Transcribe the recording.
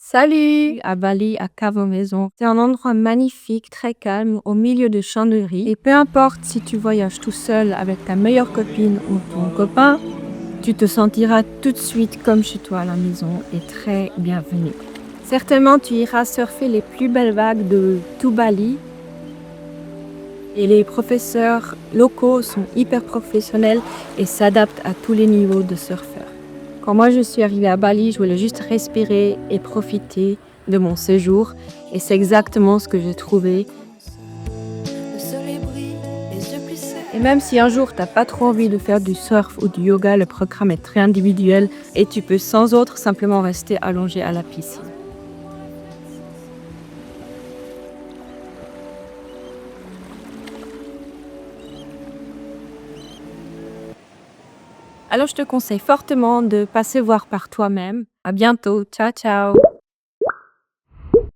Salut! À Bali, à Cabo Maison. C'est un endroit magnifique, très calme, au milieu de champs de riz. Et peu importe si tu voyages tout seul avec ta meilleure copine ou ton copain, tu te sentiras tout de suite comme chez toi à la maison et très bienvenue. Certainement, tu iras surfer les plus belles vagues de tout Bali. Et les professeurs locaux sont hyper professionnels et s'adaptent à tous les niveaux de surfeurs. Quand moi je suis arrivée à Bali, je voulais juste respirer et profiter de mon séjour. Et c'est exactement ce que j'ai trouvé. Et même si un jour t'as pas trop envie de faire du surf ou du yoga, le programme est très individuel et tu peux sans autre simplement rester allongé à la piscine. Alors je te conseille fortement de passer voir par toi-même. À bientôt, ciao ciao!